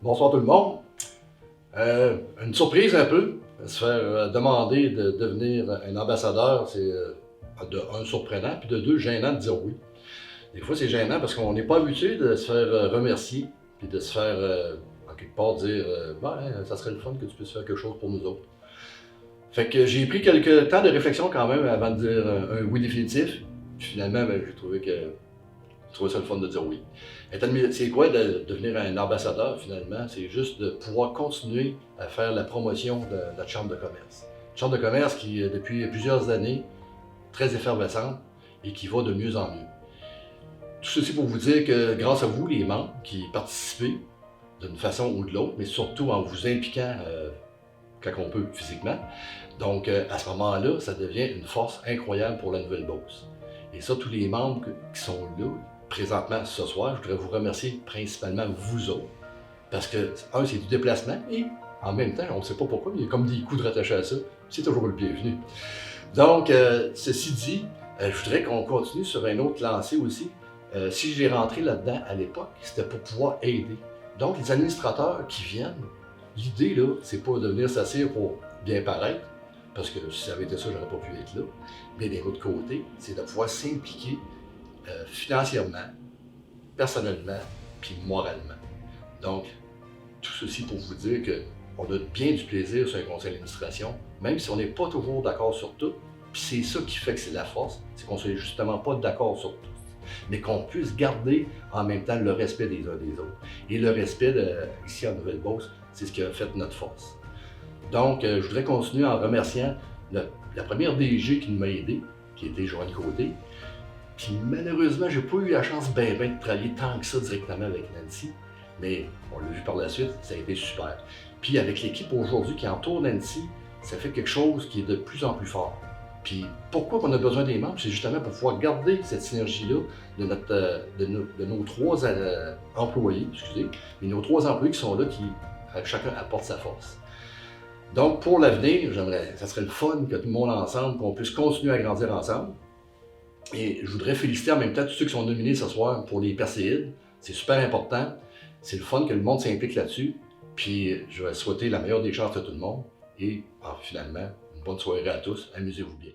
Bonsoir tout le monde. Une surprise un peu, se faire demander de devenir un ambassadeur, c'est de un surprenant, puis de deux gênant de dire oui. Des fois c'est gênant parce qu'on n'est pas habitué de se faire remercier, puis de se faire en quelque part dire ben, ça serait le fun que tu puisses faire quelque chose pour nous autres. Fait que j'ai pris quelques temps de réflexion quand même avant de dire un oui définitif. Puis finalement, ben, j'ai trouvé ça le fun de dire oui. C'est quoi de devenir un ambassadeur finalement? C'est juste de pouvoir continuer à faire la promotion de notre chambre de commerce. Une chambre de commerce qui, depuis plusieurs années, très effervescente et qui va de mieux en mieux. Tout ceci pour vous dire que grâce à vous, les membres qui participez d'une façon ou de l'autre, mais surtout en vous impliquant quand on peut physiquement, donc à ce moment-là, ça devient une force incroyable pour la nouvelle Beauce. Et ça, tous les membres qui sont là, présentement ce soir, je voudrais vous remercier principalement vous autres, parce que, un, c'est du déplacement, et en même temps, on ne sait pas pourquoi, mais il y a comme des coups de rattaché à ça, c'est toujours le bienvenu. Donc, ceci dit, je voudrais qu'on continue sur un autre lancé aussi. Si j'ai rentré là-dedans à l'époque, c'était pour pouvoir aider. Donc, les administrateurs qui viennent, l'idée, là, c'est pas de venir s'asseoir pour bien paraître, parce que si ça avait été ça, j'aurais pas pu être là. Mais d'un autre côté, c'est de pouvoir s'impliquer financièrement, personnellement, puis moralement. Donc, tout ceci pour vous dire qu'on a bien du plaisir sur un conseil d'administration, même si on n'est pas toujours d'accord sur tout. Puis c'est ça qui fait que c'est la force, c'est qu'on ne soit justement pas d'accord sur tout, mais qu'on puisse garder en même temps le respect des uns des autres. Et le respect ici en Nouvelle-Beauce, c'est ce qui a fait notre force. Donc, je voudrais continuer en remerciant la première DG qui m'a aidé, qui était Joanne Côté. Puis malheureusement, j'ai pas eu la chance de travailler tant que ça directement avec Nancy, mais on l'a vu par la suite, ça a été super. Puis avec l'équipe aujourd'hui qui entoure Nancy, ça fait quelque chose qui est de plus en plus fort. Puis pourquoi on a besoin des membres? C'est justement pour pouvoir garder cette synergie-là de nos trois employés, excusez, mais nos trois employés qui sont là, qui chacun apporte sa force. Donc pour l'avenir, ça serait le fun que tout le monde ensemble, qu'on puisse continuer à grandir ensemble. Et je voudrais féliciter en même temps tous ceux qui sont nominés ce soir pour les Perséides. C'est super important. C'est le fun que le monde s'implique là-dessus. Puis je vais souhaiter la meilleure des chances à tout le monde. Et finalement, une bonne soirée à tous. Amusez-vous bien.